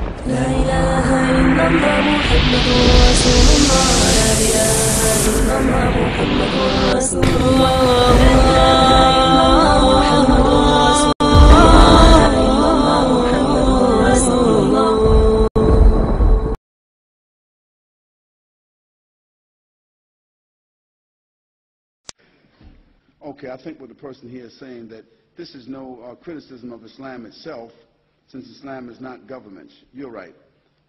لا إله إلا الله محمد رسول الله لا إله إلا الله محمد رسول الله لا إله إلا الله محمد رسول الله. Okay, I think what the person here is saying that this is no criticism of Islam itself, since Islam is not government. You're right.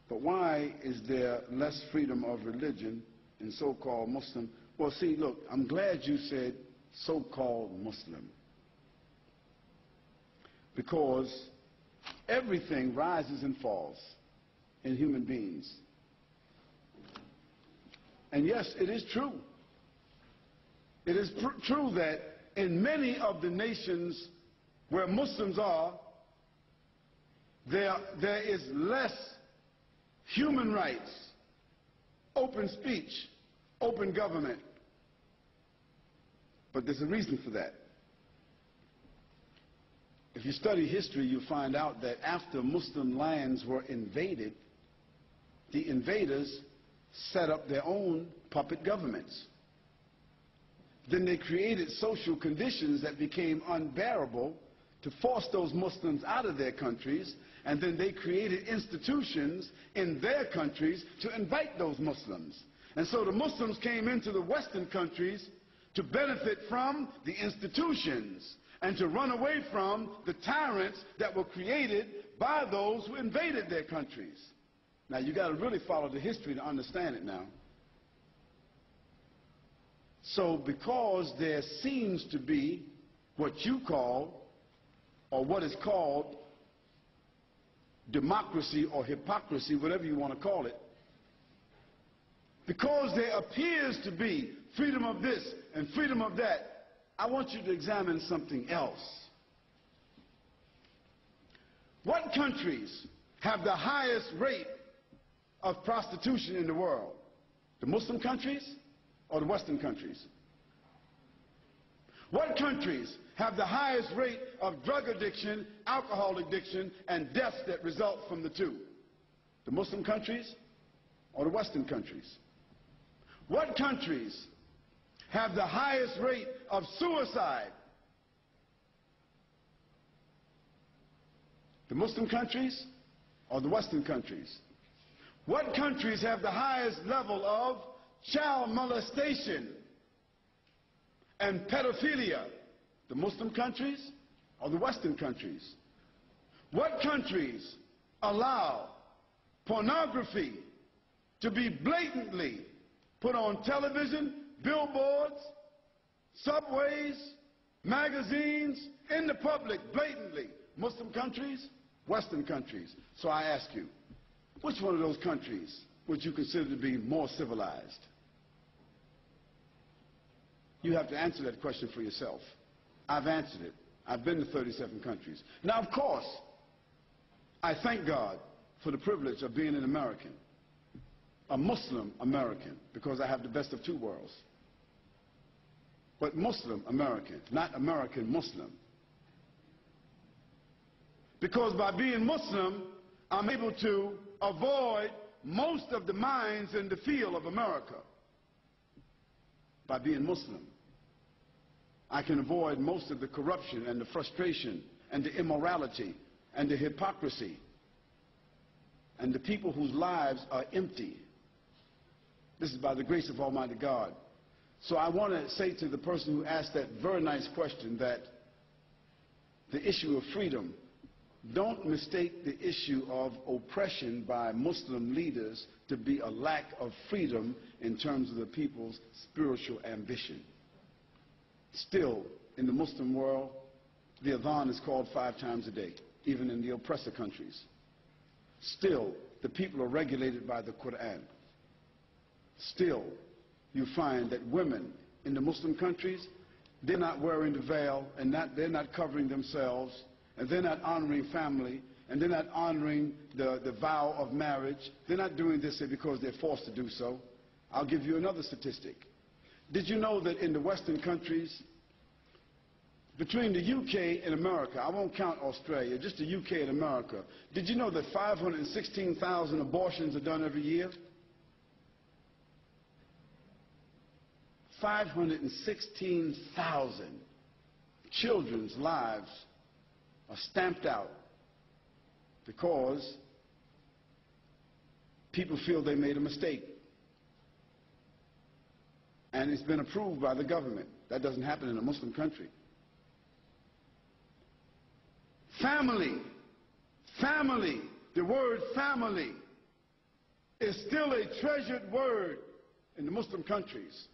But why is there less freedom of religion in so-called Muslim? Well, see, look, I'm glad you said so-called Muslim, because everything rises and falls in human beings. And yes, it is true. It is true that in many of the nations where Muslims are, there is less human rights, open speech, open government. But there's a reason for that. If you study history, you find out that after Muslim lands were invaded, the invaders set up their own puppet governments. Then they created social conditions that became unbearable to force those Muslims out of their countries, and then they created institutions in their countries to invite those Muslims. And so the Muslims came into the Western countries to benefit from the institutions and to run away from the tyrants that were created by those who invaded their countries. Now, you got to really follow the history to understand it now. So because there seems to be what you call, or what is called, democracy or hypocrisy, whatever you want to call it, because there appears to be freedom of this and freedom of that, I want you to examine something else. What countries have the highest rate of prostitution in the world? The Muslim countries or the Western countries? What countries have the highest rate of drug addiction, alcohol addiction, and deaths that result from the two? The Muslim countries or the Western countries? What countries have the highest rate of suicide? The Muslim countries or the Western countries? What countries have the highest level of child molestation and pedophilia? The Muslim countries or the Western countries? What countries allow pornography to be blatantly put on television, billboards, subways, magazines, in the public, blatantly? Muslim countries, Western countries. So I ask you, which one of those countries would you consider to be more civilized? You have to answer that question for yourself. I've answered it. I've been to 37 countries. Now, of course, I thank God for the privilege of being an American, a Muslim American, because I have the best of two worlds. But Muslim American, not American Muslim. Because by being Muslim, I'm able to avoid most of the mines in the field of America. By being Muslim, I can avoid most of the corruption and the frustration and the immorality and the hypocrisy and the people whose lives are empty. This is by the grace of Almighty God. So I want to say to the person who asked that very nice question that the issue of freedom, don't mistake the issue of oppression by Muslim leaders to be a lack of freedom in terms of the people's spiritual ambition. Still, in the Muslim world, the adhan is called 5 times a day, even in the oppressor countries. Still, the people are regulated by the Quran. Still, you find that women in the Muslim countries, they're not wearing the veil, and they're not covering themselves, and they're not honoring family, and they're not honoring the vow of marriage. They're not doing this because they're forced to do so. I'll give you another statistic. Did you know that in the Western countries, Between the UK and America, I won't count Australia, just the UK and America, did you know that 516,000 abortions are done every year? 516,000 children's lives are stamped out because people feel they made a mistake. And it's been approved by the government. That doesn't happen in a Muslim country. Family, family, the word family is still a treasured word in the Muslim countries.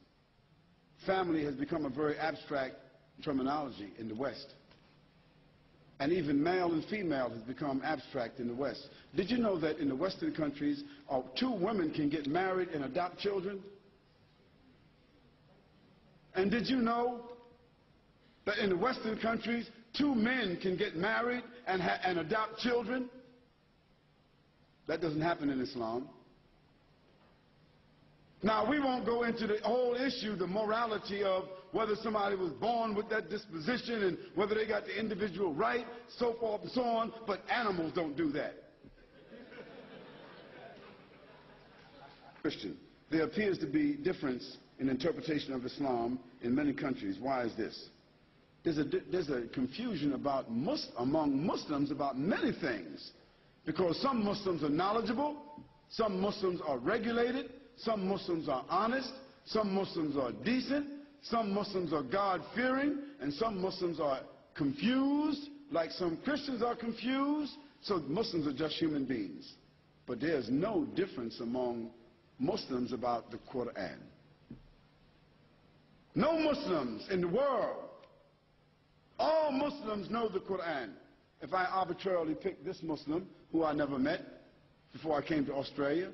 Family has become a very abstract terminology in the West. And even male and female has become abstract in the West. Did you know that in the Western countries, two women can get married and adopt children? And did you know that in the Western countries, two men can get married and adopt children? That doesn't happen in Islam. Now, we won't go into the whole issue, the morality of whether somebody was born with that disposition and whether they got the individual right, so forth and so on, but animals don't do that. Christian, there appears to be difference in interpretation of Islam in many countries. Why is this? There's a confusion among Muslims about many things, because some Muslims are knowledgeable, some Muslims are regulated, some Muslims are honest, some Muslims are decent, some Muslims are God-fearing, and some Muslims are confused, like some Christians are confused. So Muslims are just human beings. But there's no difference among Muslims about the Quran. No Muslims in the world. All Muslims know the Quran. If I arbitrarily pick this Muslim, who I never met before I came to Australia,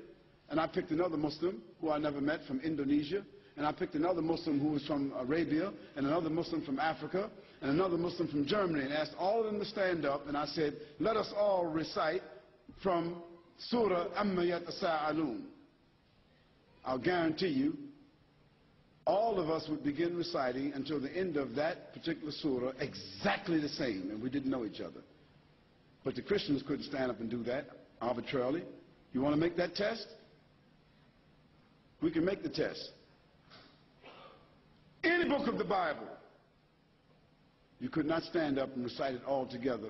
and I picked another Muslim who I never met from Indonesia, and I picked another Muslim who was from Arabia, and another Muslim from Africa, and another Muslim from Germany, and asked all of them to stand up, and I said, let us all recite from Surah Amma Yatasa'alun. I'll guarantee you, all of us would begin reciting until the end of that particular surah exactly the same, and we didn't know each other. But the Christians couldn't stand up and do that arbitrarily. You want to make that test? We can make the test. Any book of the Bible, you could not stand up and recite it all together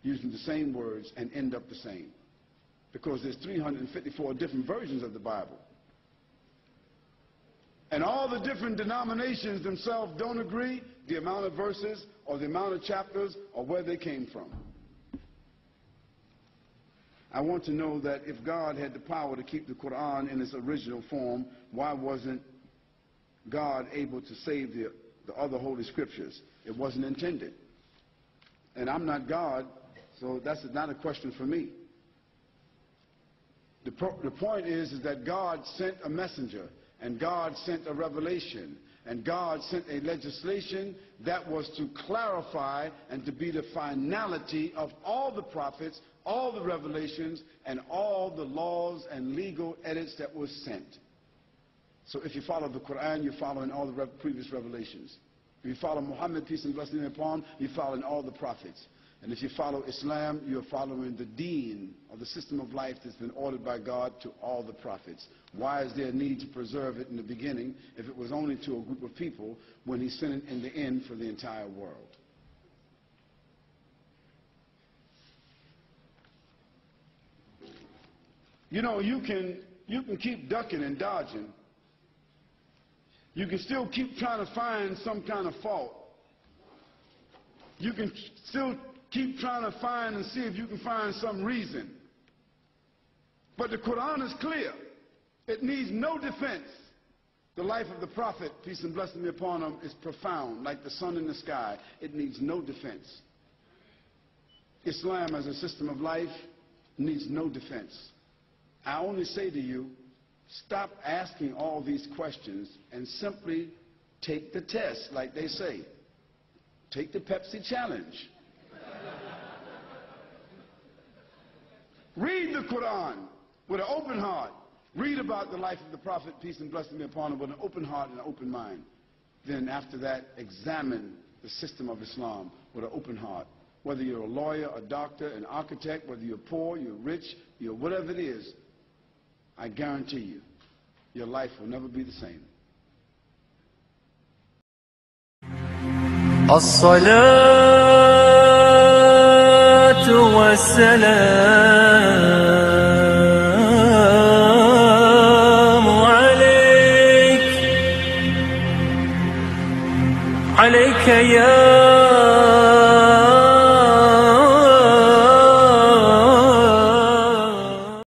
using the same words and end up the same, because there's 354 different versions of the Bible. And all the different denominations themselves don't agree the amount of verses or the amount of chapters or where they came from. I want to know that if God had the power to keep the Quran in its original form, why wasn't God able to save the other holy scriptures? It wasn't intended. And I'm not God, so that's not a question for me. The point is that God sent a messenger, and God sent a revelation, and God sent a legislation that was to clarify and to be the finality of all the prophets, all the revelations, and all the laws and legal edits that were sent. So if you follow the Quran, you're following all the previous revelations. If you follow Muhammad, peace and blessing be upon him, you're following all the prophets. And if you follow Islam, you're following the deen, or the system of life that's been ordered by God to all the prophets. Why is there a need to preserve it in the beginning if it was only to a group of people when he sent it in the end for the entire world? You know, you can keep ducking and dodging. You can still keep trying to find some kind of fault. You can still keep trying to find and see if you can find some reason. But the Quran is clear. It needs no defense. The life of the Prophet, peace and blessing be upon him, is profound, like the sun in the sky. It needs no defense. Islam as a system of life needs no defense. I only say to you, stop asking all these questions and simply take the test, like they say. Take the Pepsi challenge. Read the Quran with an open heart. Read about the life of the Prophet, peace and blessing be upon him, with an open heart and an open mind. Then after that, examine the system of Islam with an open heart. Whether you're a lawyer, a doctor, an architect, whether you're poor, you're rich, you're whatever it is, I guarantee you, your life will never be the same. الصلاة والسلام عليك يا